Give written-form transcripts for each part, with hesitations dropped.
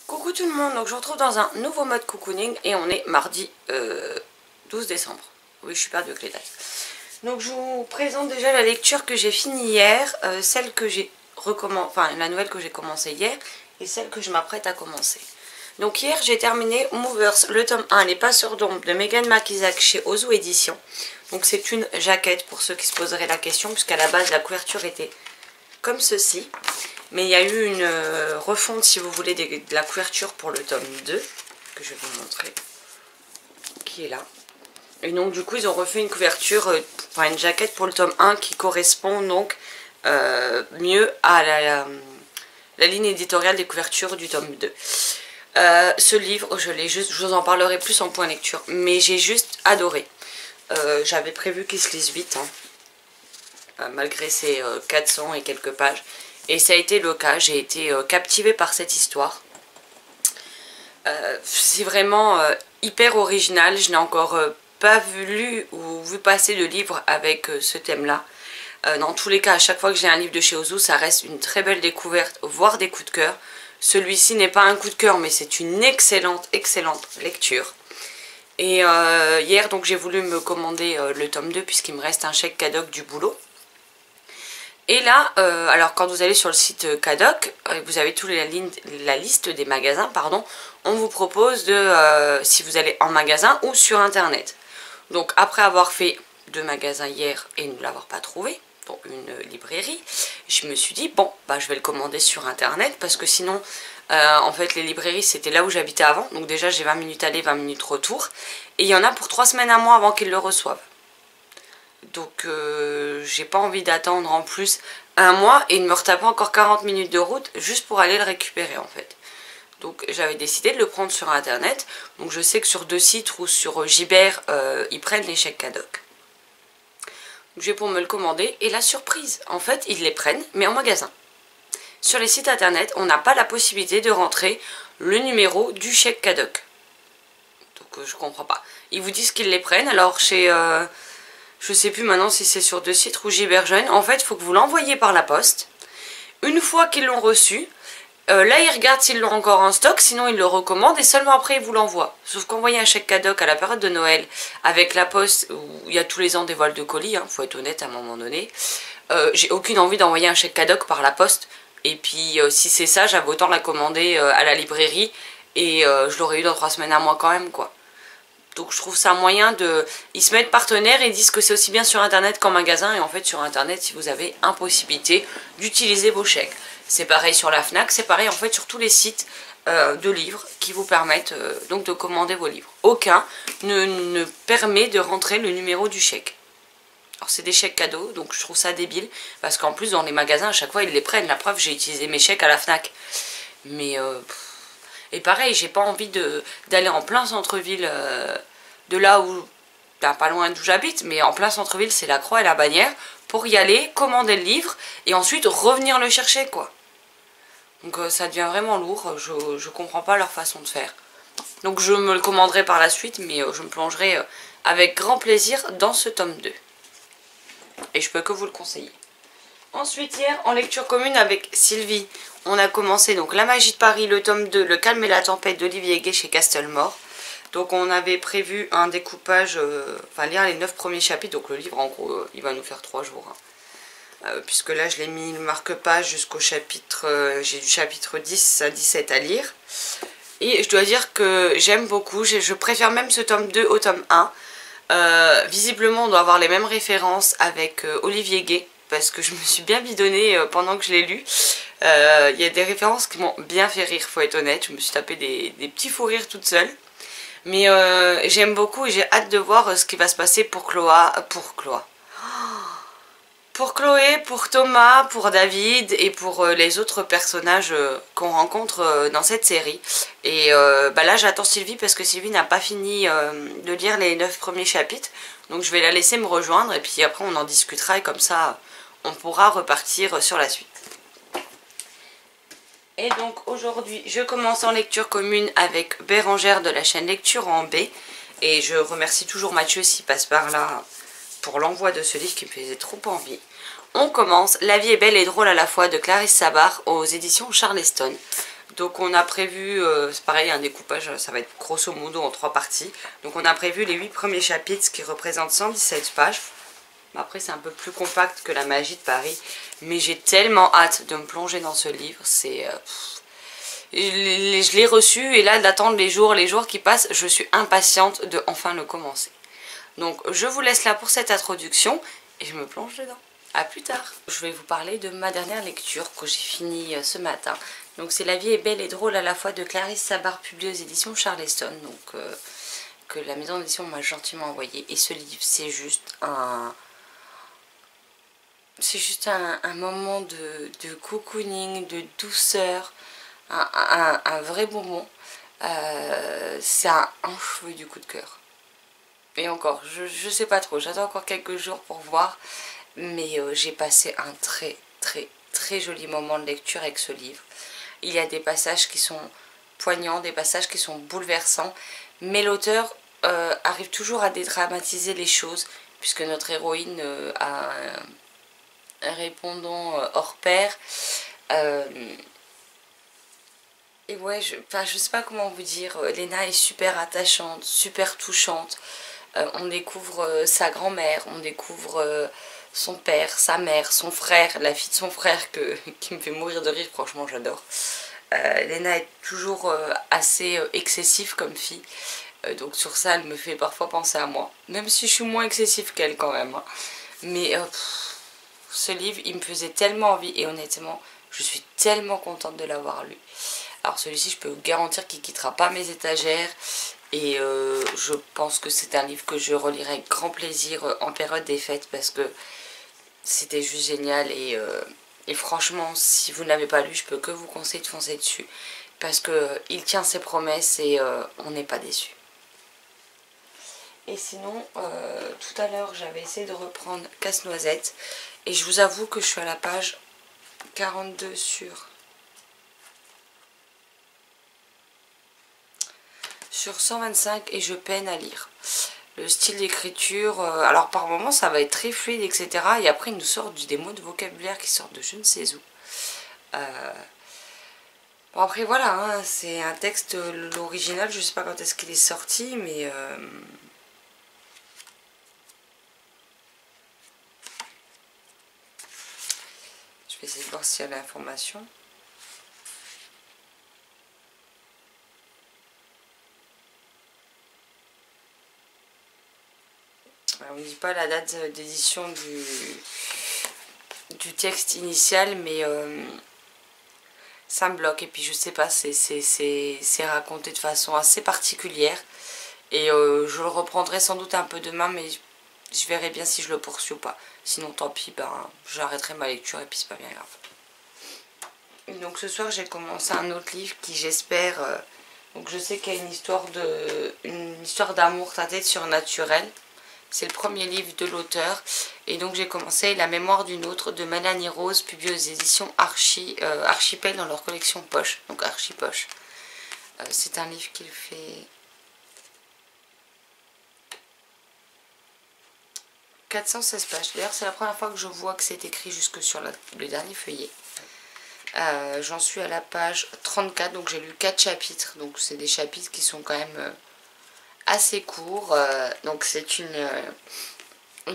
Coucou tout le monde, donc je vous retrouve dans un nouveau mode cocooning et on est mardi 12 décembre. Oui, je suis perdue avec les dates. Donc je vous présente déjà la lecture que j'ai finie hier, celle que j'ai recommencé, enfin la nouvelle que j'ai commencé hier et celle que je m'apprête à commencer. Donc hier j'ai terminé Movers, le tome 1, Les Passeurs d'ombre de Megan McIsaac chez Ozu Édition. Donc c'est une jaquette pour ceux qui se poseraient la question, puisqu'à la base la couverture était comme ceci. Mais il y a eu une refonte, si vous voulez, de la couverture pour le tome 2, que je vais vous montrer, qui est là. Et donc du coup, ils ont refait une couverture, enfin une jaquette pour le tome 1 qui correspond donc mieux à la ligne éditoriale des couvertures du tome 2. Ce livre, je vous en parlerai plus en point lecture, mais j'ai juste adoré. J'avais prévu qu'il se lise vite, hein, malgré ses 400 et quelques pages. Et ça a été le cas, j'ai été captivée par cette histoire. C'est vraiment hyper original, je n'ai encore pas lu ou vu passer de livre avec ce thème-là. Dans tous les cas, à chaque fois que j'ai un livre de chez Ozu, ça reste une très belle découverte, voire des coups de cœur. Celui-ci n'est pas un coup de cœur, mais c'est une excellente lecture. Et hier, donc j'ai voulu me commander le tome 2 puisqu'il me reste un chèque Cadoc du boulot. Et là, alors quand vous allez sur le site Cadoc, vous avez toute la liste des magasins, pardon. On vous propose de, si vous allez en magasin ou sur internet. Donc après avoir fait 2 magasins hier et ne l'avoir pas trouvé, donc une librairie, je me suis dit bon, bah je vais le commander sur internet parce que sinon, en fait les librairies c'était là où j'habitais avant. Donc déjà j'ai 20 minutes aller, 20 minutes retour. Et il y en a pour 3 semaines à mois avant qu'ils le reçoivent. Donc j'ai pas envie d'attendre en plus un mois et de me retaper encore 40 minutes de route juste pour aller le récupérer en fait. Donc j'avais décidé de le prendre sur internet. Donc je sais que sur 2 sites ou sur Gibert ils prennent les chèques Cadoc. Donc je vais pour me le commander et la surprise, en fait ils les prennent mais en magasin. Sur les sites internet on n'a pas la possibilité de rentrer le numéro du chèque Cadoc. Donc je comprends pas. Ils vous disent qu'ils les prennent alors chez... je sais plus maintenant si c'est sur 2 sites ou Gibert Jeune. En fait, il faut que vous l'envoyiez par la poste. Une fois qu'ils l'ont reçu, là, ils regardent s'ils l'ont encore en stock. Sinon, ils le recommandent et seulement après, ils vous l'envoient. Sauf qu'envoyer un chèque Cadoc à la période de Noël avec la poste, où il y a tous les ans des vols de colis, hein, faut être honnête à un moment donné. J'ai aucune envie d'envoyer un chèque Cadoc par la poste. Et puis, si c'est ça, j'avais autant la commander à la librairie. Et je l'aurais eu dans 3 semaines à moi quand même, quoi. Donc je trouve ça un moyen de... Ils se mettent partenaires et disent que c'est aussi bien sur internet qu'en magasin. Et en fait sur internet, si vous avez impossibilité d'utiliser vos chèques. C'est pareil sur la Fnac, c'est pareil en fait sur tous les sites de livres qui vous permettent donc de commander vos livres. Aucun ne permet de rentrer le numéro du chèque. Alors c'est des chèques cadeaux, donc je trouve ça débile. Parce qu'en plus dans les magasins à chaque fois ils les prennent. La preuve, j'ai utilisé mes chèques à la Fnac. Mais... Et pareil, j'ai pas envie d'aller en plein centre-ville de là où, pas loin d'où j'habite, mais en plein centre-ville, c'est la Croix et la Bannière, pour y aller, commander le livre, et ensuite revenir le chercher, quoi. Donc ça devient vraiment lourd, je comprends pas leur façon de faire. Donc je me le commanderai par la suite, mais je me plongerai avec grand plaisir dans ce tome 2. Et je peux que vous le conseiller. Ensuite, hier, en lecture commune avec Sylvie, on a commencé donc La Magie de Paris, le tome 2, Le Calme et la Tempête d'Olivier Gay chez Castlemore. Donc on avait prévu un découpage, enfin lire les 9 premiers chapitres, donc le livre en gros il va nous faire 3 jours. Hein. Puisque là je l'ai mis le marque-page jusqu'au chapitre, j'ai du chapitre 10 à 17 à lire. Et je dois dire que j'aime beaucoup, je préfère même ce tome 2 au tome 1. Visiblement on doit avoir les mêmes références avec Olivier Gay. Parce que je me suis bien bidonnée pendant que je l'ai lu. Il y a des références qui m'ont bien fait rire, faut être honnête. Je me suis tapé des petits fous rires toute seule. Mais j'aime beaucoup et j'ai hâte de voir ce qui va se passer pour pour Chloé, pour Thomas, pour David et pour les autres personnages qu'on rencontre dans cette série. Et là j'attends Sylvie parce que Sylvie n'a pas fini de lire les 9 premiers chapitres. Donc je vais la laisser me rejoindre et puis après on en discutera et comme ça on pourra repartir sur la suite. Et donc aujourd'hui je commence en lecture commune avec Bérangère de la chaîne Lecture en B. Et je remercie toujours Mathieu s'il passe par là pour l'envoi de ce livre qui me faisait trop envie. On commence La vie est belle et drôle à la fois de Clarisse Sabar aux éditions Charleston. Donc on a prévu, c'est pareil, un découpage, ça va être grosso modo en 3 parties. Donc on a prévu les 8 premiers chapitres qui représentent 117 pages. Après c'est un peu plus compact que la magie de Paris. Mais j'ai tellement hâte de me plonger dans ce livre. C'est... je l'ai reçu et là d'attendre les jours qui passent, je suis impatiente de enfin le commencer. Donc je vous laisse là pour cette introduction et je me plonge dedans. A plus tard. Je vais vous parler de ma dernière lecture que j'ai finie ce matin. Donc c'est La vie est belle et drôle à la fois de Clarisse Sabart, publié aux éditions Charleston. Donc que la maison d'édition m'a gentiment envoyé. Et ce livre c'est juste un... C'est juste un moment de cocooning, de douceur, un vrai bonbon. C'est un cheveu du coup de cœur. Et encore, je sais pas trop, j'attends encore quelques jours pour voir. Mais j'ai passé un très joli moment de lecture avec ce livre. Il y a des passages qui sont poignants, des passages qui sont bouleversants. Mais l'auteur arrive toujours à dédramatiser les choses. Puisque notre héroïne a un répondant hors pair. Et ouais, je sais pas comment vous dire. Léna est super attachante, super touchante. On découvre sa grand-mère, on découvre son père, sa mère, son frère, la fille de son frère qui me fait mourir de rire, franchement j'adore. Léna est toujours assez excessive comme fille, donc sur ça elle me fait parfois penser à moi, même si je suis moins excessive qu'elle quand même. Hein. Mais ce livre il me faisait tellement envie et honnêtement je suis tellement contente de l'avoir lu. Alors celui-ci je peux vous garantir qu'il ne quittera pas mes étagères. Et je pense que c'est un livre que je relirai avec grand plaisir en période des fêtes parce que c'était juste génial et franchement si vous ne l'avez pas lu je peux que vous conseiller de foncer dessus parce qu'il tient ses promesses et on n'est pas déçu. Et sinon tout à l'heure j'avais essayé de reprendre Casse-Noisette et je vous avoue que je suis à la page 42 sur 125 et je peine à lire. Le style d'écriture, alors par moments ça va être très fluide etc. Et après il nous sort des mots de vocabulaire qui sortent de je ne sais où. Bon après voilà, hein, c'est un texte, l'original je sais pas quand est-ce qu'il est sorti mais... Je vais essayer de voir s'il y a l'information. On ne dit pas la date d'édition du texte initial, mais ça me bloque. Et puis je sais pas, c'est raconté de façon assez particulière. Et je le reprendrai sans doute un peu demain, mais je verrai bien si je le poursuis ou pas. Sinon tant pis, ben, j'arrêterai ma lecture et puis c'est pas bien grave. Et donc ce soir j'ai commencé un autre livre qui j'espère... donc je sais qu'il y a une histoire d'amour teintée de surnaturel. C'est le premier livre de l'auteur. Et donc j'ai commencé La mémoire d'une autre de Mélanie Rose, publié aux éditions Archipel dans leur collection Poche. Donc Archipoche. C'est un livre qui fait 416 pages. D'ailleurs c'est la première fois que je vois que c'est écrit jusque sur le dernier feuillet. J'en suis à la page 34. Donc j'ai lu 4 chapitres. Donc c'est des chapitres qui sont quand même... assez court, donc c'est une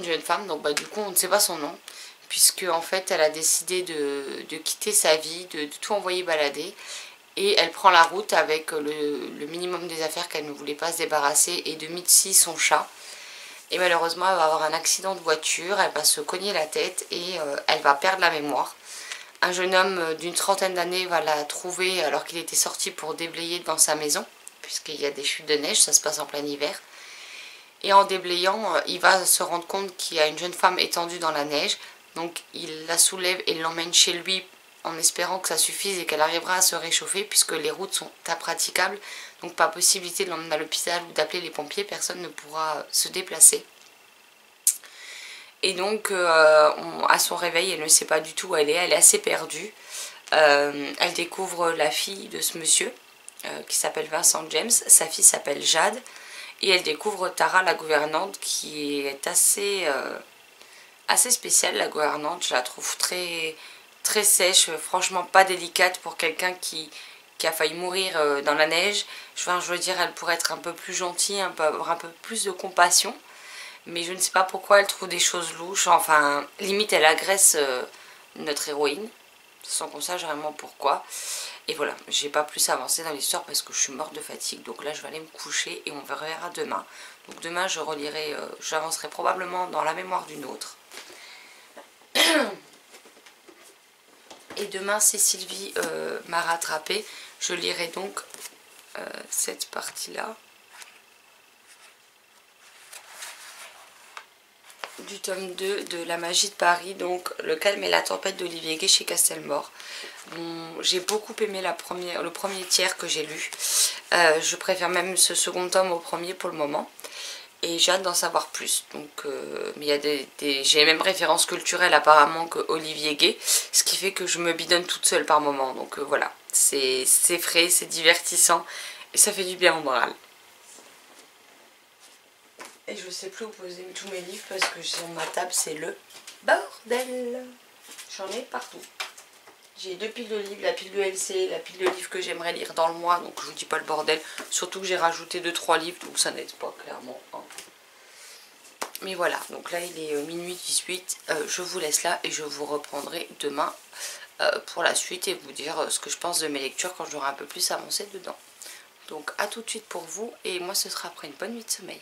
jeune femme, donc du coup on ne sait pas son nom, puisque en fait elle a décidé de quitter sa vie, de tout envoyer balader, et elle prend la route avec le minimum des affaires qu'elle ne voulait pas se débarrasser, et de Mitzi son chat, et malheureusement elle va avoir un accident de voiture, elle va se cogner la tête, et elle va perdre la mémoire. Un jeune homme d'une trentaine d'années va la trouver alors qu'il était sorti pour déblayer devant sa maison, puisqu'il y a des chutes de neige, ça se passe en plein hiver. Et en déblayant, il va se rendre compte qu'il y a une jeune femme étendue dans la neige. Donc il la soulève et l'emmène chez lui en espérant que ça suffise et qu'elle arrivera à se réchauffer puisque les routes sont impraticables. Donc pas possibilité de l'emmener à l'hôpital ou d'appeler les pompiers, personne ne pourra se déplacer. Et donc à son réveil, elle ne sait pas du tout où elle est assez perdue. Elle découvre la fille de ce monsieur. Qui s'appelle Vincent James, sa fille s'appelle Jade et elle découvre Tara la gouvernante qui est assez spéciale. La gouvernante je la trouve très sèche, franchement pas délicate pour quelqu'un qui qui a failli mourir dans la neige. Enfin, je veux dire, elle pourrait être un peu plus gentille, avoir un peu plus de compassion. Mais je ne sais pas pourquoi elle trouve des choses louches. Enfin, limite, elle agresse notre héroïne, sans qu'on sache vraiment pourquoi. Et voilà, j'ai pas plus avancé dans l'histoire parce que je suis morte de fatigue. Donc là, je vais aller me coucher et on verra demain. Donc demain, je relirai, j'avancerai probablement dans La mémoire d'une autre. Et demain, si Sylvie m'a rattrapée, je lirai donc cette partie-là du tome 2 de La magie de Paris, donc Le calme et la tempête d'Olivier Gay chez Castelmore. Bon, j'ai beaucoup aimé le premier tiers que j'ai lu. Je préfère même ce second tome au premier pour le moment. Et j'ai hâte d'en savoir plus. Donc, mais il y a j'ai les mêmes références culturelles apparemment que Olivier Gay, ce qui fait que je me bidonne toute seule par moment. Donc voilà, c'est frais, c'est divertissant et ça fait du bien au moral. Et je sais plus où poser tous mes livres parce que sur ma table c'est le bordel. J'en ai partout. J'ai 2 piles de livres, la pile de LC, la pile de livres que j'aimerais lire dans le mois, donc je vous dis pas le bordel. Surtout que j'ai rajouté 2-3 livres, donc ça n'aide pas clairement. Hein. Mais voilà, donc là il est minuit 18, je vous laisse là et je vous reprendrai demain pour la suite et vous dire ce que je pense de mes lectures quand j'aurai un peu plus avancé dedans. Donc à tout de suite pour vous et moi ce sera après une bonne nuit de sommeil.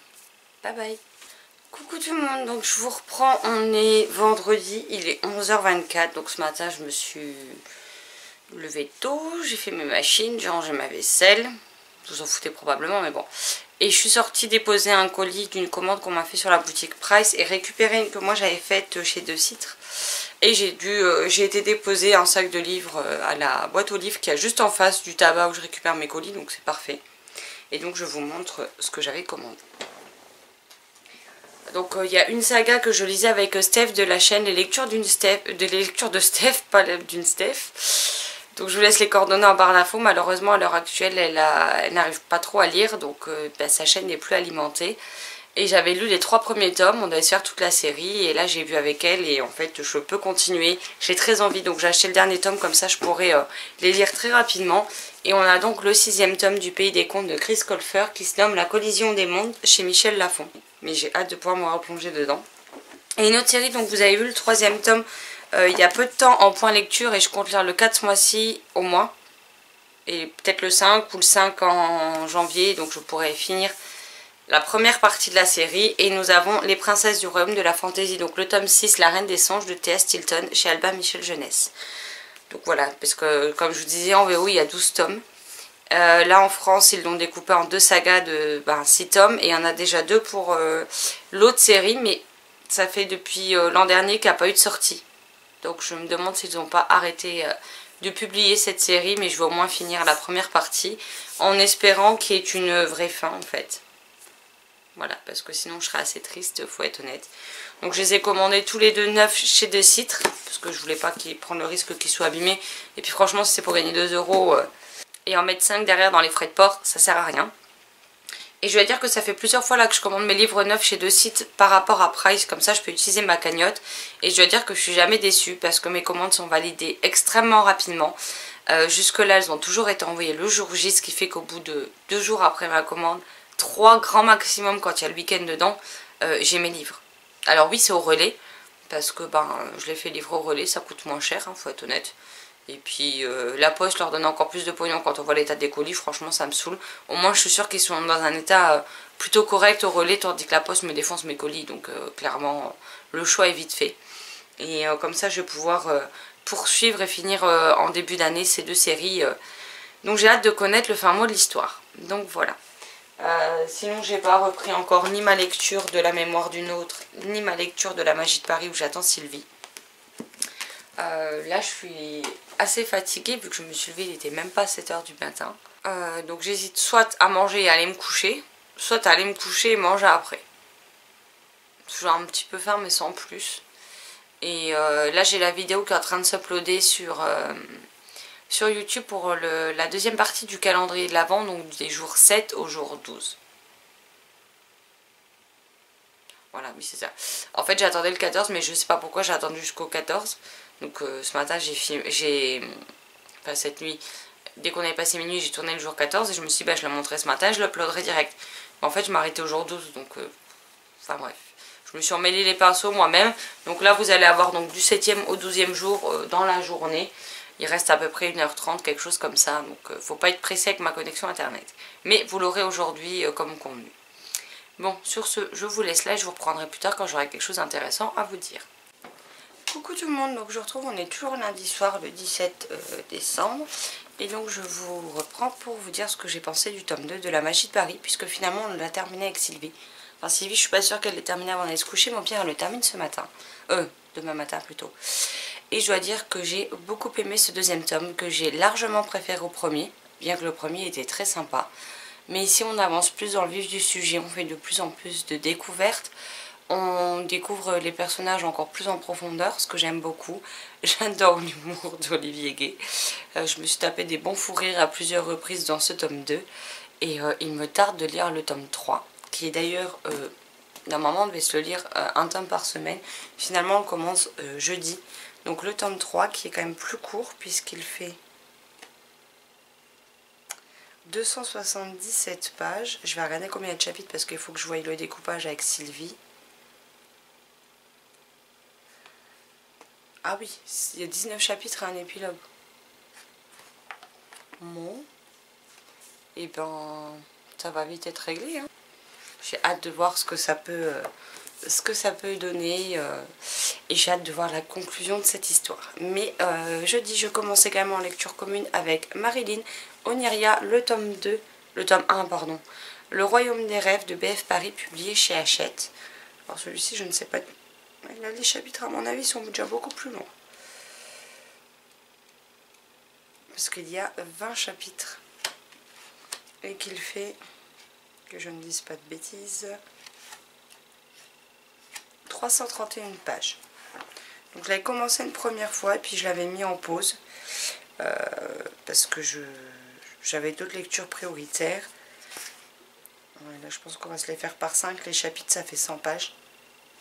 Bye bye. Coucou tout le monde, donc je vous reprends, on est vendredi, il est 11h24, donc ce matin je me suis levée tôt, j'ai fait mes machines, j'ai rangé ma vaisselle, vous en foutez probablement mais bon. Et je suis sortie déposer un colis d'une commande qu'on m'a fait sur la boutique Price et récupérer une que moi j'avais faite chez De Citre. Et j'ai été déposer un sac de livres à la boîte aux livres qui est juste en face du tabac où je récupère mes colis, donc c'est parfait. Et donc je vous montre ce que j'avais commandé. Donc il y a une saga que je lisais avec Steph de la chaîne Les Lectures de Steph, pas d'une Steph. Donc je vous laisse les coordonnées en barre d'infos. Malheureusement à l'heure actuelle elle n'arrive pas trop à lire, donc sa chaîne n'est plus alimentée. Et j'avais lu les 3 premiers tomes, on devait se faire toute la série et là j'ai vu avec elle et en fait je peux continuer. J'ai très envie, donc j'ai acheté le dernier tome, comme ça je pourrais les lire très rapidement. Et on a donc le 6e tome du Pays des Contes de Chris Colfer qui se nomme La Collision des Mondes chez Michel Lafon. Mais j'ai hâte de pouvoir me replonger dedans. Et une autre série, donc vous avez vu le 3e tome il y a peu de temps en point lecture et je compte lire le 4 ce mois-ci au moins. Et peut-être le 5 ou le 5 en janvier, donc je pourrais finir la première partie de la série. Et nous avons Les Princesses du Royaume de la Fantaisie, donc le tome 6, La Reine des Songes de T.S. Tilton chez Albin Michel Jeunesse. Donc voilà, parce que comme je vous disais en VO il y a 12 tomes. Là en France ils l'ont découpé en 2 sagas de 6 tomes et il y en a déjà 2 pour l'autre série, mais ça fait depuis l'an dernier qu'il n'y a pas eu de sortie. Donc je me demande s'ils n'ont pas arrêté de publier cette série, mais je vais au moins finir la première partie en espérant qu'il y ait une vraie fin en fait. Voilà, parce que sinon je serais assez triste, faut être honnête. Donc je les ai commandés tous les deux neufs chez De Citre, parce que je voulais pas prendre le risque qu'ils soient abîmés. Et puis franchement si c'est pour gagner 2 € et en mettre 5 derrière dans les frais de port, ça sert à rien. Et je vais dire que ça fait plusieurs fois là que je commande mes livres neufs chez De Citre par rapport à Price, comme ça je peux utiliser ma cagnotte. Et je dois dire que je suis jamais déçue parce que mes commandes sont validées extrêmement rapidement. Jusque là elles ont toujours été envoyées le jour J, ce qui fait qu'au bout de 2 jours après ma commande, 3 grands maximum quand il y a le week-end dedans, j'ai mes livres. Alors oui c'est au relais, parce que je les fais livrer au relais, ça coûte moins cher, faut être honnête. Et puis la poste leur donne encore plus de pognon quand on voit l'état des colis, franchement ça me saoule. Au moins je suis sûre qu'ils sont dans un état plutôt correct au relais, tandis que la poste me défonce mes colis. Donc clairement le choix est vite fait. Et comme ça je vais pouvoir poursuivre et finir en début d'année ces 2 séries. Donc j'ai hâte de connaître le fin mot de l'histoire. Donc voilà. Sinon j'ai pas repris encore ni ma lecture de La mémoire d'une autre, ni ma lecture de La magie de Paris où j'attends Sylvie. Là je suis assez fatiguée vu que je me suis levée, il était même pas 7 h du matin. Donc j'hésite soit à manger et aller me coucher, soit à aller me coucher et manger après. J'ai un petit peu faim mais sans plus. Et là j'ai la vidéo qui est en train de s'uploader sur YouTube pour la deuxième partie du calendrier de l'Avent, donc des jours 7 au jour 12. Voilà, oui c'est ça. En fait j'attendais le 14 mais je sais pas pourquoi j'ai attendu jusqu'au 14. Donc ce matin enfin cette nuit, dès qu'on avait passé minuit, j'ai tourné le jour 14 et je me suis dit, bah, je la montrerai ce matin, je l'uploaderai direct. Mais en fait, je m'arrêtais au jour 12, donc enfin bref. Je me suis emmêlé les pinceaux moi-même. Donc là, vous allez avoir donc du 7e au 12e jour dans la journée. Il reste à peu près 1h30, quelque chose comme ça. Donc faut pas être pressé avec ma connexion internet. Mais vous l'aurez aujourd'hui comme convenu. Bon, sur ce, je vous laisse là et je vous reprendrai plus tard quand j'aurai quelque chose d'intéressant à vous dire. Coucou tout le monde, donc je retrouve, on est toujours lundi soir le 17 décembre. Et donc je vous reprends pour vous dire ce que j'ai pensé du tome 2 de La Magie de Paris. Puisque finalement on l'a terminé avec Sylvie. Enfin Sylvie, je suis pas sûre qu'elle l'ait terminé avant d'aller se coucher. Mon pire, elle le termine ce matin. Demain matin plutôt. Et je dois dire que j'ai beaucoup aimé ce deuxième tome, que j'ai largement préféré au premier. Bien que le premier était très sympa. Mais ici on avance plus dans le vif du sujet, on fait de plus en plus de découvertes. On découvre les personnages encore plus en profondeur, ce que j'aime beaucoup. J'adore l'humour d'Olivier Gay. Je me suis tapé des bons fous rires à plusieurs reprises dans ce tome 2. Et il me tarde de lire le tome 3, qui est d'ailleurs, normalement on devait se le lire un tome par semaine. Finalement on commence jeudi. Donc le tome 3 qui est quand même plus court puisqu'il fait 277 pages. Je vais regarder combien il y a de chapitres parce qu'il faut que je voie le découpage avec Sylvie. Ah oui, il y a 19 chapitres et un épilogue. Bon. Et ben, ça va vite être réglé. Hein. J'ai hâte de voir ce que ça peut donner. Et j'ai hâte de voir la conclusion de cette histoire. Mais jeudi, je commençais quand même en lecture commune avec Marilyn, Oniria, le tome 1, pardon. Le Royaume des Rêves de BF Paris, publié chez Hachette. Alors celui-ci, je ne sais pas... Là, les chapitres, à mon avis, sont déjà beaucoup plus longs. Parce qu'il y a 20 chapitres. Et qu'il fait, que je ne dise pas de bêtises, 331 pages. Donc je l'avais commencé une première fois et puis je l'avais mis en pause. Parce que j'avais d'autres lectures prioritaires. Ouais, là je pense qu'on va se les faire par 5. Les chapitres, ça fait 100 pages.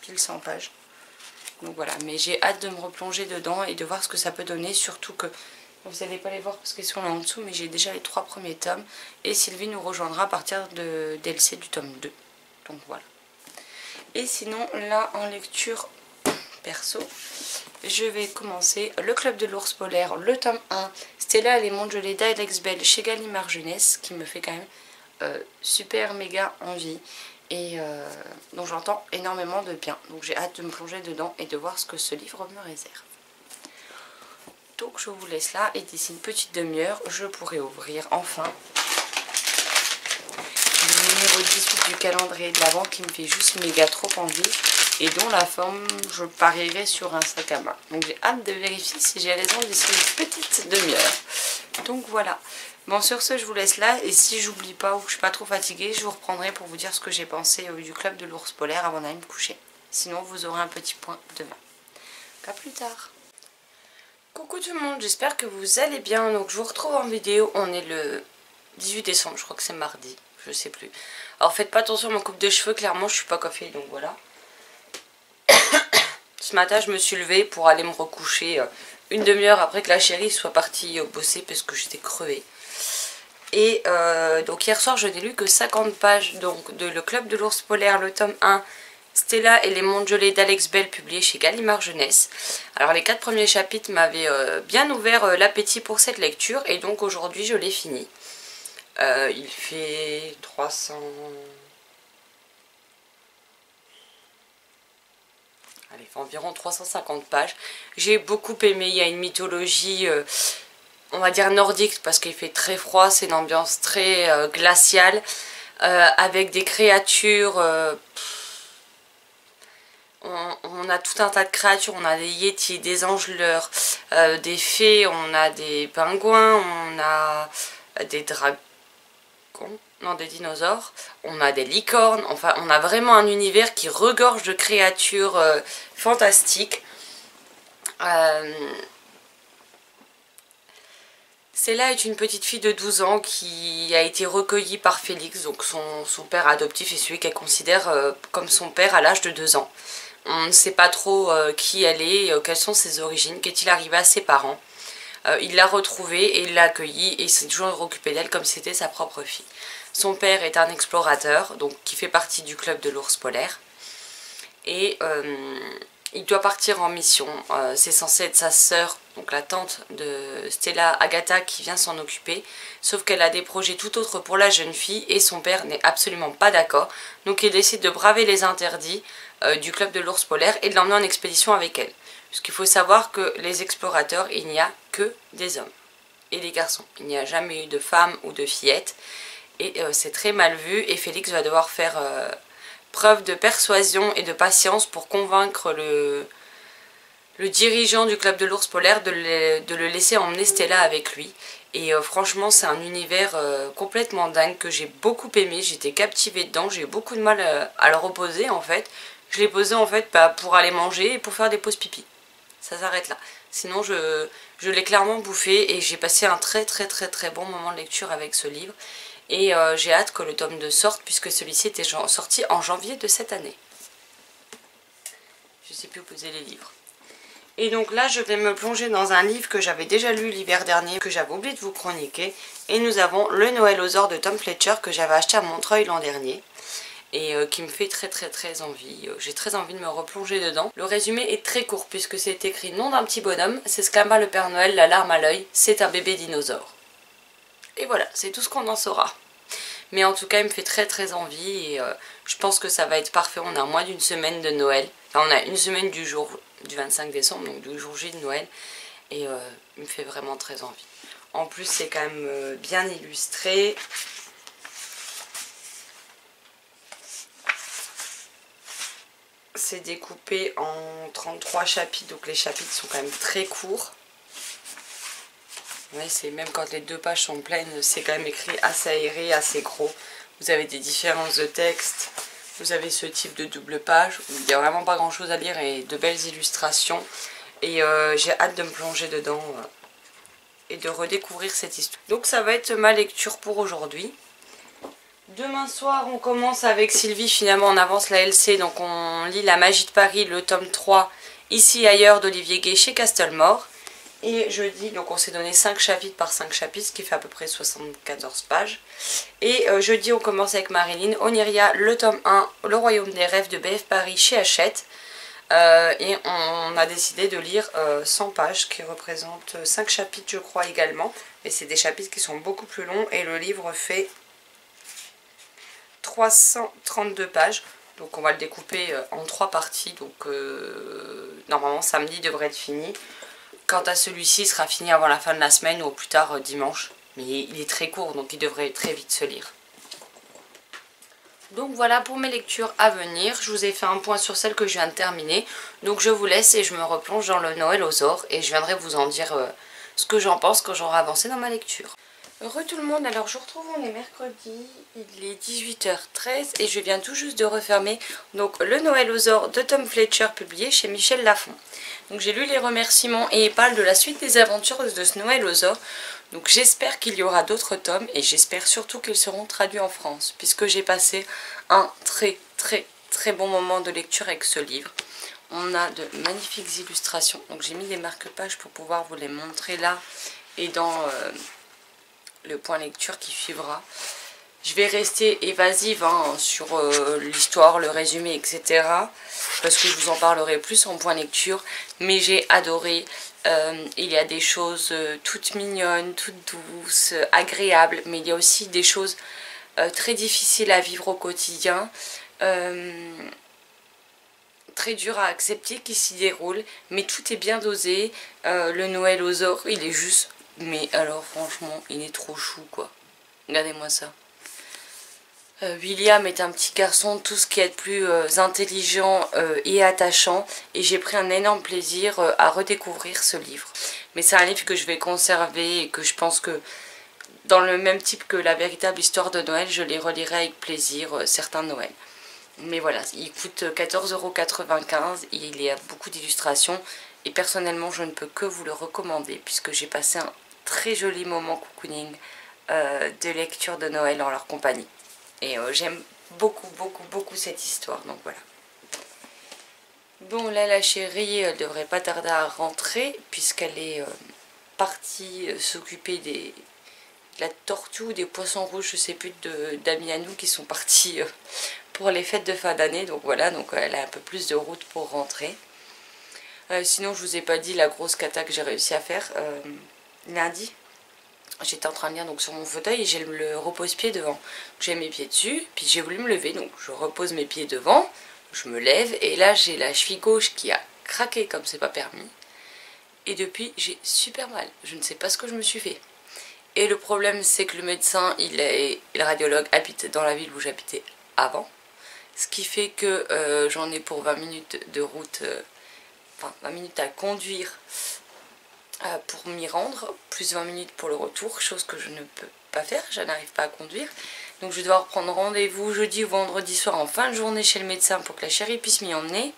Pile 100 pages. Donc voilà, mais j'ai hâte de me replonger dedans et de voir ce que ça peut donner, surtout que vous n'allez pas les voir parce qu'ils sont là en dessous, mais j'ai déjà les 3 premiers tomes et Sylvie nous rejoindra à partir de DLC du tome 2. Donc voilà. Et sinon, là en lecture perso, je vais commencer Le Club de l'Ours Polaire, le tome 1, Stella et les mondes gelés d'Alex Bell chez Gallimard Jeunesse, qui me fait quand même super méga envie. Et dont j'entends énormément de bien. Donc j'ai hâte de me plonger dedans et de voir ce que ce livre me réserve. Donc je vous laisse là et d'ici une petite demi-heure, je pourrai ouvrir enfin le numéro 18 du calendrier de l'Avent qui me fait juste méga trop envie et dont la forme, je parierais sur un sac à main. Donc j'ai hâte de vérifier si j'ai raison d'ici une petite demi-heure. Donc voilà. Bon, sur ce, je vous laisse là. Et si j'oublie pas ou que je suis pas trop fatiguée, je vous reprendrai pour vous dire ce que j'ai pensé du Club de l'Ours Polaire avant d'aller me coucher. Sinon, vous aurez un petit point demain. À plus tard. Coucou tout le monde, j'espère que vous allez bien. Donc, je vous retrouve en vidéo. On est le 18 décembre, je crois que c'est mardi. Je sais plus. Alors, faites pas attention à ma coupe de cheveux. Clairement, je suis pas coiffée, donc voilà. Ce matin, je me suis levée pour aller me recoucher une demi-heure après que la chérie soit partie bosser parce que j'étais crevée. Et donc hier soir je n'ai lu que 50 pages donc, de Le Club de l'Ours Polaire, le tome 1, Stella et les mondes gelés d'Alex Bell, publié chez Gallimard Jeunesse. Alors les 4 premiers chapitres m'avaient bien ouvert l'appétit pour cette lecture et donc aujourd'hui je l'ai fini. Il fait 300... Allez, il fait environ 350 pages. J'ai beaucoup aimé, il y a une mythologie... on va dire nordique parce qu'il fait très froid, c'est une ambiance très glaciale avec des créatures, on a tout un tas de créatures, on a des yétis, des angeleurs, des fées, on a des pingouins, on a des dragons, non des dinosaures, on a des licornes, enfin on a vraiment un univers qui regorge de créatures fantastiques. Stella est une petite fille de 12 ans qui a été recueillie par Félix, donc son père adoptif et celui qu'elle considère comme son père à l'âge de 2 ans. On ne sait pas trop qui elle est, quelles sont ses origines, qu'est-il arrivé à ses parents. Il l'a retrouvée et il l'a accueillie et il s'est toujours occupé d'elle comme si c'était sa propre fille. Son père est un explorateur, donc qui fait partie du club de l'ours polaire. Et il doit partir en mission. C'est censé être sa sœur, donc la tante de Stella, Agatha, qui vient s'en occuper. Sauf qu'elle a des projets tout autres pour la jeune fille et son père n'est absolument pas d'accord. Donc il décide de braver les interdits du club de l'ours polaire et de l'emmener en expédition avec elle. Puisqu'il faut savoir que les explorateurs, il n'y a que des hommes et des garçons. Il n'y a jamais eu de femmes ou de fillettes. Et c'est très mal vu et Félix va devoir faire preuve de persuasion et de patience pour convaincre le dirigeant du club de l'ours polaire de le laisser emmener Stella avec lui. Et franchement c'est un univers complètement dingue que j'ai beaucoup aimé, j'étais captivée dedans, j'ai eu beaucoup de mal à le reposer en fait. Je l'ai posé en fait pour aller manger et pour faire des pauses pipi. Ça s'arrête là. Sinon je l'ai clairement bouffé et j'ai passé un très bon moment de lecture avec ce livre. Et j'ai hâte que le tome 2 sorte puisque celui-ci était sorti en janvier de cette année. Je sais plus où poser les livres. Et donc là je vais me plonger dans un livre que j'avais déjà lu l'hiver dernier, que j'avais oublié de vous chroniquer. Et nous avons Le Noël aux ors de Tom Fletcher que j'avais acheté à Montreuil l'an dernier. Et qui me fait très envie. J'ai très envie de me replonger dedans. Le résumé est très court puisque c'est écrit nom d'un petit bonhomme, s'exclama le Père Noël, la larme à l'œil, c'est un bébé dinosaure. Et voilà, c'est tout ce qu'on en saura. Mais en tout cas, il me fait très envie et je pense que ça va être parfait. On a moins d'une semaine de Noël. Enfin, on a une semaine du 25 décembre, donc du jour J de Noël. Et il me fait vraiment très envie. En plus, c'est quand même bien illustré. C'est découpé en 33 chapitres, donc les chapitres sont quand même très courts. Ouais, c'est même quand les 2 pages sont pleines, c'est quand même écrit assez aéré, assez gros. Vous avez des différences de texte, vous avez ce type de double page, où il n'y a vraiment pas grand chose à lire et de belles illustrations. Et j'ai hâte de me plonger dedans et de redécouvrir cette histoire. Donc ça va être ma lecture pour aujourd'hui. Demain soir, on commence avec Sylvie, finalement on avance la LC, donc on lit La Magie de Paris, le tome 3, Ici et ailleurs d'Olivier Gay chez Castlemore. Et jeudi, donc on s'est donné 5 chapitres par 5 chapitres, ce qui fait à peu près 74 pages. Et jeudi, on commence avec Marilyn, Oniria, le tome 1, Le Royaume des Rêves de BF Paris chez Hachette. Et on a décidé de lire 100 pages, qui représentent 5 chapitres je crois également. Mais c'est des chapitres qui sont beaucoup plus longs et le livre fait 332 pages. Donc on va le découper en 3 parties, donc normalement samedi devrait être fini. Quant à celui-ci, il sera fini avant la fin de la semaine ou au plus tard dimanche. Mais il est très court, donc il devrait très vite se lire. Donc voilà pour mes lectures à venir. Je vous ai fait un point sur celle que je viens de terminer. Donc je vous laisse et je me replonge dans le Noël aux ors. Et je viendrai vous en dire ce que j'en pense quand j'aurai avancé dans ma lecture. Heureux tout le monde, alors je vous retrouve on est mercredi, il est 18h13 et je viens tout juste de refermer donc Le Noël aux ors de Tom Fletcher publié chez Michel Lafon. Donc j'ai lu les remerciements et il parle de la suite des aventures de ce Noël aux ors. Donc j'espère qu'il y aura d'autres tomes et j'espère surtout qu'ils seront traduits en France puisque j'ai passé un très bon moment de lecture avec ce livre. On a de magnifiques illustrations, donc j'ai mis des marque-pages pour pouvoir vous les montrer là et dans le point lecture qui suivra. Je vais rester évasive sur l'histoire, le résumé, etc. Parce que je vous en parlerai plus en point lecture. Mais j'ai adoré. Il y a des choses toutes mignonnes, toutes douces, agréables. Mais il y a aussi des choses très difficiles à vivre au quotidien. Très dur à accepter qui s'y déroule. Mais tout est bien dosé. Le Noël aux ors, il est juste... Mais alors franchement, il est trop chou quoi. Regardez-moi ça. William est un petit garçon, tout ce qui est plus intelligent et attachant. Et j'ai pris un énorme plaisir à redécouvrir ce livre. Mais c'est un livre que je vais conserver et que je pense que dans le même type que La véritable histoire de Noël, je les relirai avec plaisir certains Noël. Mais voilà, il coûte 14,95 € et il y a beaucoup d'illustrations. Et personnellement, je ne peux que vous le recommander puisque j'ai passé un très joli moment cocooning de lecture de Noël en leur compagnie. Et j'aime beaucoup cette histoire, donc voilà. Bon, là la chérie, elle devrait pas tarder à rentrer puisqu'elle est parti s'occuper de la tortue ou des poissons rouges, je sais plus, d'amis à nous qui sont partis pour les fêtes de fin d'année. Donc voilà, donc elle a un peu plus de route pour rentrer. Sinon je vous ai pas dit la grosse cata que j'ai réussi à faire lundi. J'étais en train de lire donc sur mon fauteuil et j'ai le repose-pied devant. J'ai mes pieds dessus, puis j'ai voulu me lever, donc je repose mes pieds devant, je me lève et là j'ai la cheville gauche qui a craqué comme c'est pas permis. Et depuis j'ai super mal, je ne sais pas ce que je me suis fait. Et le problème c'est que le médecin, le radiologue habite dans la ville où j'habitais avant. Ce qui fait que j'en ai pour 20 minutes de route, enfin 20 minutes à conduire pour m'y rendre, plus 20 minutes pour le retour, chose que je ne peux pas faire, je n'arrive pas à conduire. Donc je vais devoir prendre rendez-vous jeudi ou vendredi soir en fin de journée chez le médecin pour que la chérie puisse m'y emmener.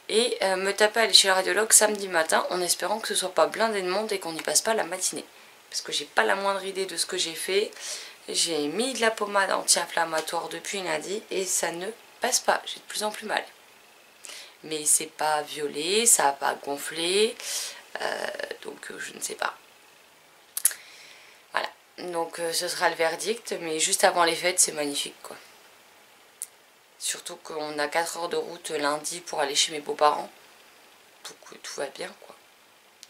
Et me taper à aller chez le radiologue samedi matin en espérant que ce soit pas blindé de monde et qu'on n'y passe pas la matinée. Parce que j'ai pas la moindre idée de ce que j'ai fait. J'ai mis de la pommade anti-inflammatoire depuis lundi et ça ne passe pas, j'ai de plus en plus mal. Mais c'est pas violet, ça n'a pas gonflé, donc je ne sais pas. Voilà, donc ce sera le verdict, mais juste avant les fêtes c'est magnifique quoi. Surtout qu'on a 4 heures de route lundi pour aller chez mes beaux-parents. Donc tout va bien quoi.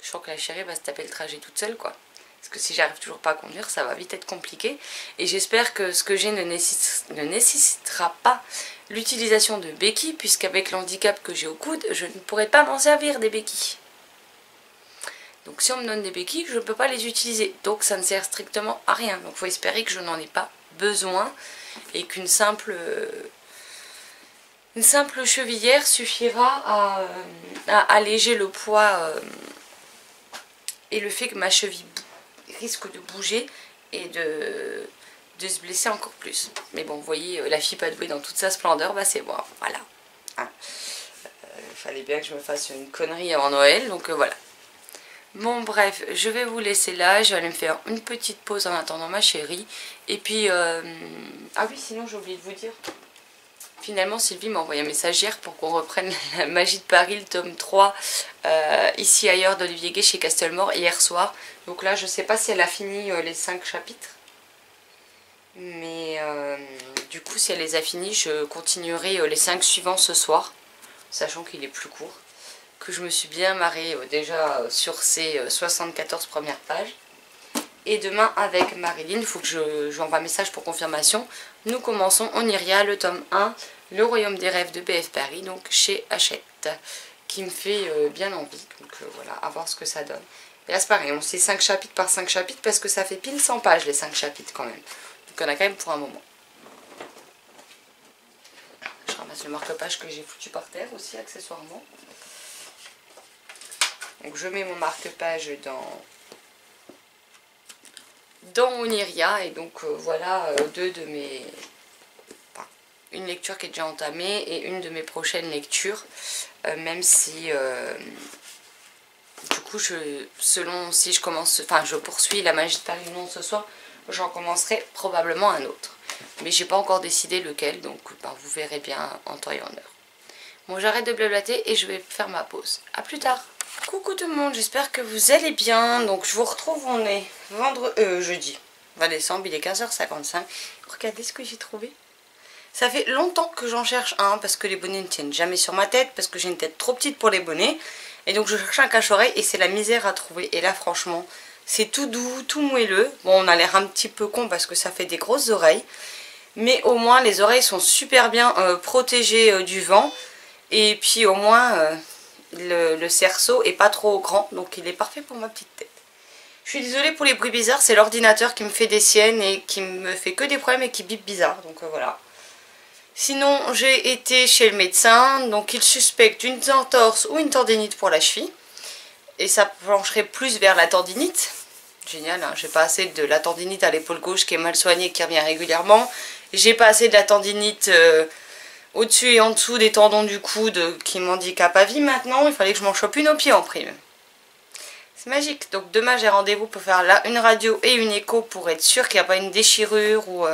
Je sens que la chérie va se taper le trajet toute seule quoi. Parce que si j'arrive toujours pas à conduire, ça va vite être compliqué. Et j'espère que ce que j'ai ne nécessitera pas l'utilisation de béquilles, puisqu'avec l'handicap que j'ai au coude, je ne pourrai pas m'en servir des béquilles. Donc si on me donne des béquilles, je ne peux pas les utiliser. Donc ça ne sert strictement à rien. Donc il faut espérer que je n'en ai pas besoin et qu'une simple chevillère suffira à alléger le poids et le fait que ma cheville risque de bouger et de se blesser encore plus. Mais bon, vous voyez, la fille pas douée dans toute sa splendeur, bah c'est moi, voilà. Hein. Fallait bien que je me fasse une connerie avant Noël, donc voilà. Bon bref, je vais vous laisser là, je vais aller me faire une petite pause en attendant ma chérie. Et puis, ah oui, sinon j'ai oublié de vous dire, finalement Sylvie m'a envoyé un message hier pour qu'on reprenne la Magie de Paris, le tome 3, ici ailleurs d'Olivier Gay chez Castlemore hier soir. Donc là je sais pas si elle a fini les 5 chapitres. Mais du coup si elle les a finis, je continuerai les 5 suivants ce soir. Sachant qu'il est plus court. Que je me suis bien marrée déjà sur ces 74 premières pages. Et demain avec Marilyn, il faut que je lui envoie un message pour confirmation. Nous commençons Oniria, le tome 1, Le Royaume des Rêves de BF Paris, donc chez Hachette, qui me fait bien envie. Donc voilà, à voir ce que ça donne. Et là c'est pareil, on sait 5 chapitres par 5 chapitres parce que ça fait pile 100 pages les 5 chapitres quand même. Donc on a quand même pour un moment. Je ramasse le marque-page que j'ai foutu par terre aussi accessoirement. Donc je mets mon marque-page dans Oniria et donc voilà deux de mes... Enfin, une lecture qui est déjà entamée et une de mes prochaines lectures, même si du coup selon si je commence, enfin je poursuis la Magie de Paris ou non ce soir, j'en commencerai probablement un autre. Mais j'ai pas encore décidé lequel, donc vous verrez bien en temps et en heure. Bon, j'arrête de blablater et je vais faire ma pause. A plus tard. Coucou tout le monde, j'espère que vous allez bien. Donc je vous retrouve, on est jeudi 20 décembre, il est 15h55. Regardez ce que j'ai trouvé. Ça fait longtemps que j'en cherche un parce que les bonnets ne tiennent jamais sur ma tête, parce que j'ai une tête trop petite pour les bonnets. Et donc je cherche un cache-oreille et c'est la misère à trouver. Et là franchement, c'est tout doux, tout moelleux. Bon, on a l'air un petit peu con parce que ça fait des grosses oreilles. Mais au moins les oreilles sont super bien protégées du vent. Et puis au moins... Le cerceau est pas trop grand, donc il est parfait pour ma petite tête. Je suis désolée pour les bruits bizarres, c'est l'ordinateur qui me fait des siennes et qui me fait que des problèmes et qui bip bizarre, donc voilà. Sinon, j'ai été chez le médecin, donc il suspecte une entorse ou une tendinite pour la cheville. Et ça pencherait plus vers la tendinite. Génial, hein, j'ai pas assez de la tendinite à l'épaule gauche qui est mal soignée et qui revient régulièrement. J'ai pas assez de la tendinite... au-dessus et en dessous des tendons du coude qui m'handicapent à vie maintenant, il fallait que je m'en chope une au pied en prime. C'est magique. Donc demain j'ai rendez-vous pour faire là une radio et une écho pour être sûr qu'il n'y a pas une déchirure ou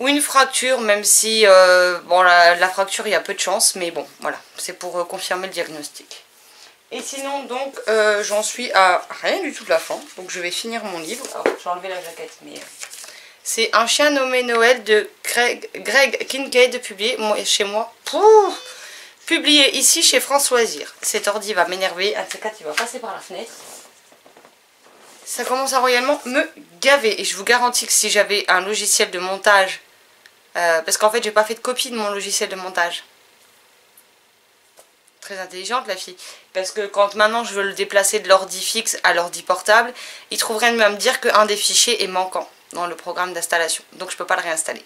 une fracture, même si bon la fracture il y a peu de chance, mais bon voilà, c'est pour confirmer le diagnostic. Et sinon donc j'en suis à rien du tout de la fin. Donc je vais finir mon livre. J'ai enlevé la jaquette mais... C'est Un chien nommé Noël de Greg Kincaid, publié chez moi. Pouf, publié ici chez France Loisirs. Cet ordi va m'énerver. Un de ces quatre, il va passer par la fenêtre. Ça commence à royalement me gaver. Et je vous garantis que si j'avais un logiciel de montage... parce qu'en fait, j'ai pas fait de copie de mon logiciel de montage. Très intelligente la fille. Parce que quand maintenant je veux le déplacer de l'ordi fixe à l'ordi portable, il trouverait de me dire qu'un des fichiers est manquant dans le programme d'installation. Donc je peux pas le réinstaller.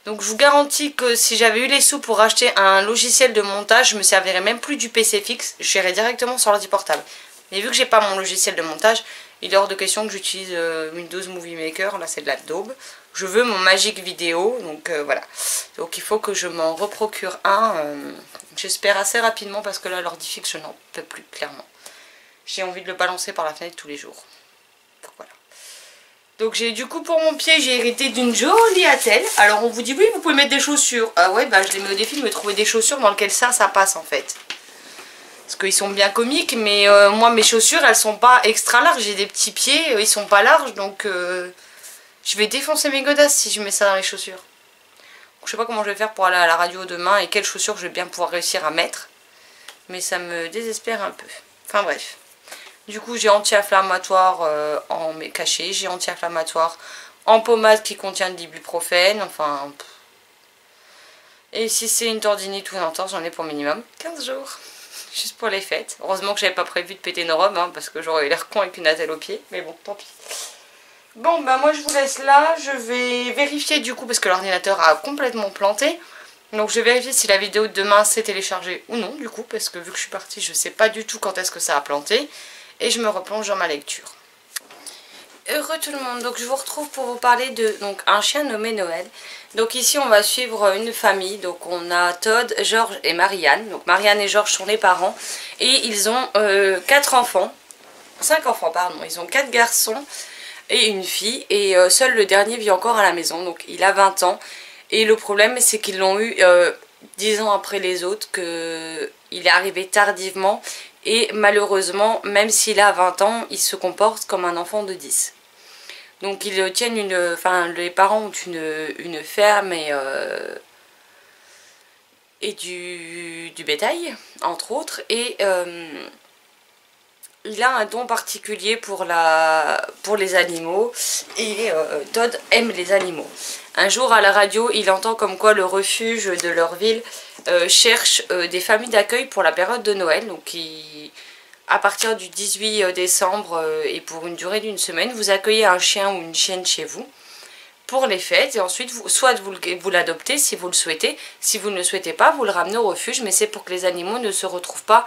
Donc je vous garantis que si j'avais eu les sous pour acheter un logiciel de montage, je me servirais même plus du PC fixe. J'irais directement sur l'ordi portable. Mais vu que j'ai pas mon logiciel de montage, il est hors de question que j'utilise Windows Movie Maker. Là c'est de la daube. Je veux mon Magic Vidéo. Donc voilà. Donc il faut que je m'en reprocure un. J'espère assez rapidement parce que là l'ordi fixe je n'en peux plus clairement. J'ai envie de le balancer par la fenêtre tous les jours. Donc voilà. Donc j'ai du coup pour mon pied j'ai hérité d'une jolie attelle. Alors on vous dit oui vous pouvez mettre des chaussures. Ah ouais bah je les mets au défi de me trouver des chaussures dans lesquelles ça passe en fait. Parce qu'ils sont bien comiques mais moi mes chaussures elles sont pas extra larges. J'ai des petits pieds, ils sont pas larges donc je vais défoncer mes godasses si je mets ça dans les chaussures. Donc, je sais pas comment je vais faire pour aller à la radio demain et quelles chaussures je vais bien pouvoir réussir à mettre. Mais ça me désespère un peu. Enfin bref. Du coup j'ai anti-inflammatoire en cachet, j'ai anti-inflammatoire en pommade qui contient de l'ibuprofène, enfin... Et si c'est une tendinite ou une entorse, j'en ai pour minimum 15 jours. Juste pour les fêtes. Heureusement que j'avais pas prévu de péter nos robes, hein, parce que j'aurais eu l'air con avec une attelle au pied, mais bon, tant pis. Bon bah moi je vous laisse là, je vais vérifier du coup, parce que l'ordinateur a complètement planté. Donc je vais vérifier si la vidéo de demain s'est téléchargée ou non du coup, parce que vu que je suis partie, je sais pas du tout quand est-ce que ça a planté. Et je me replonge dans ma lecture. Heureux tout le monde, donc je vous retrouve pour vous parler de Un chien nommé Noël. Donc ici on va suivre une famille, donc on a Todd, George et Marianne. Donc Marianne et George sont les parents et ils ont 5 enfants pardon, ils ont 4 garçons et une fille et seul le dernier vit encore à la maison, donc il a 20 ans. Et le problème c'est qu'ils l'ont eu 10 ans après les autres, qu'il est arrivé tardivement. Et malheureusement, même s'il a 20 ans, il se comporte comme un enfant de 10. Donc ils tiennent les parents ont une ferme et du bétail, entre autres. Et il a un don particulier pour les animaux. Et Todd aime les animaux. Un jour à la radio, il entend comme quoi le refuge de leur ville cherche des familles d'accueil pour la période de Noël. Donc à partir du 18 décembre et pour une durée d'une semaine, vous accueillez un chien ou une chienne chez vous pour les fêtes. Et ensuite, soit vous l'adoptez si vous le souhaitez. Si vous ne le souhaitez pas, vous le ramenez au refuge. Mais c'est pour que les animaux ne se retrouvent pas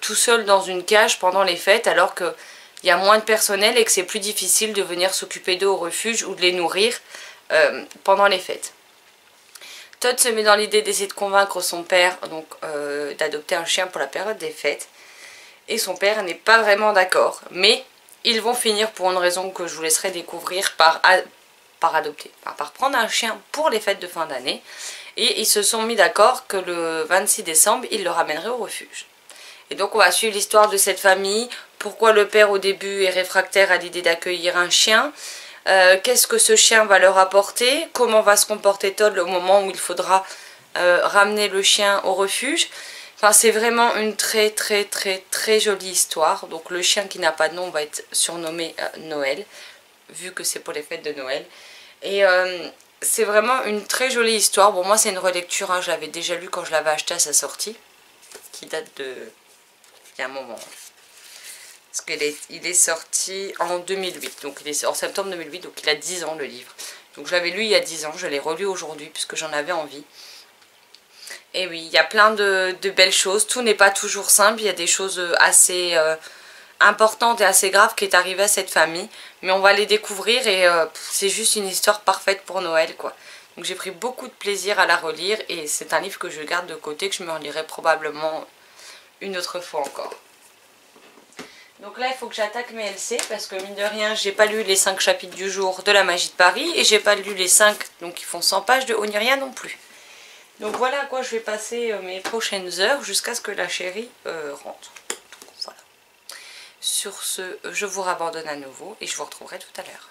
tout seuls dans une cage pendant les fêtes, alors qu'il y a moins de personnel et que c'est plus difficile de venir s'occuper d'eux au refuge ou de les nourrir pendant les fêtes. Todd se met dans l'idée d'essayer de convaincre son père d'adopter un chien pour la période des fêtes. Et son père n'est pas vraiment d'accord. Mais ils vont finir pour une raison que je vous laisserai découvrir par prendre un chien pour les fêtes de fin d'année. Et ils se sont mis d'accord que le 26 décembre, ils le ramèneraient au refuge. Et donc on va suivre l'histoire de cette famille. Pourquoi le père au début est réfractaire à l'idée d'accueillir un chien. Qu'est-ce que ce chien va leur apporter, comment va se comporter Todd au moment où il faudra ramener le chien au refuge. Enfin, c'est vraiment une très jolie histoire. Donc le chien qui n'a pas de nom va être surnommé Noël, vu que c'est pour les fêtes de Noël. Et c'est vraiment une très jolie histoire. Bon, moi c'est une relecture, hein. Je l'avais déjà lu quand je l'avais acheté à sa sortie, qui date de... il y a un moment. Parce qu'il est sorti en 2008, donc il est en septembre 2008, donc il a 10 ans le livre. Donc je l'avais lu il y a 10 ans, je l'ai relu aujourd'hui puisque j'en avais envie. Et oui, il y a plein de belles choses, tout n'est pas toujours simple, il y a des choses assez importante et assez grave qui est arrivée à cette famille. Mais on va les découvrir et c'est juste une histoire parfaite pour Noël, quoi. Donc j'ai pris beaucoup de plaisir à la relire et c'est un livre que je garde de côté, que je me relirai probablement une autre fois encore. Donc là il faut que j'attaque mes LC parce que mine de rien j'ai pas lu les 5 chapitres du jour de la magie de Paris et j'ai pas lu les 5 donc qui font 100 pages de Oniria non plus. Donc voilà à quoi je vais passer mes prochaines heures jusqu'à ce que la chérie rentre. Sur ce, je vous rabandonne à nouveau et je vous retrouverai tout à l'heure.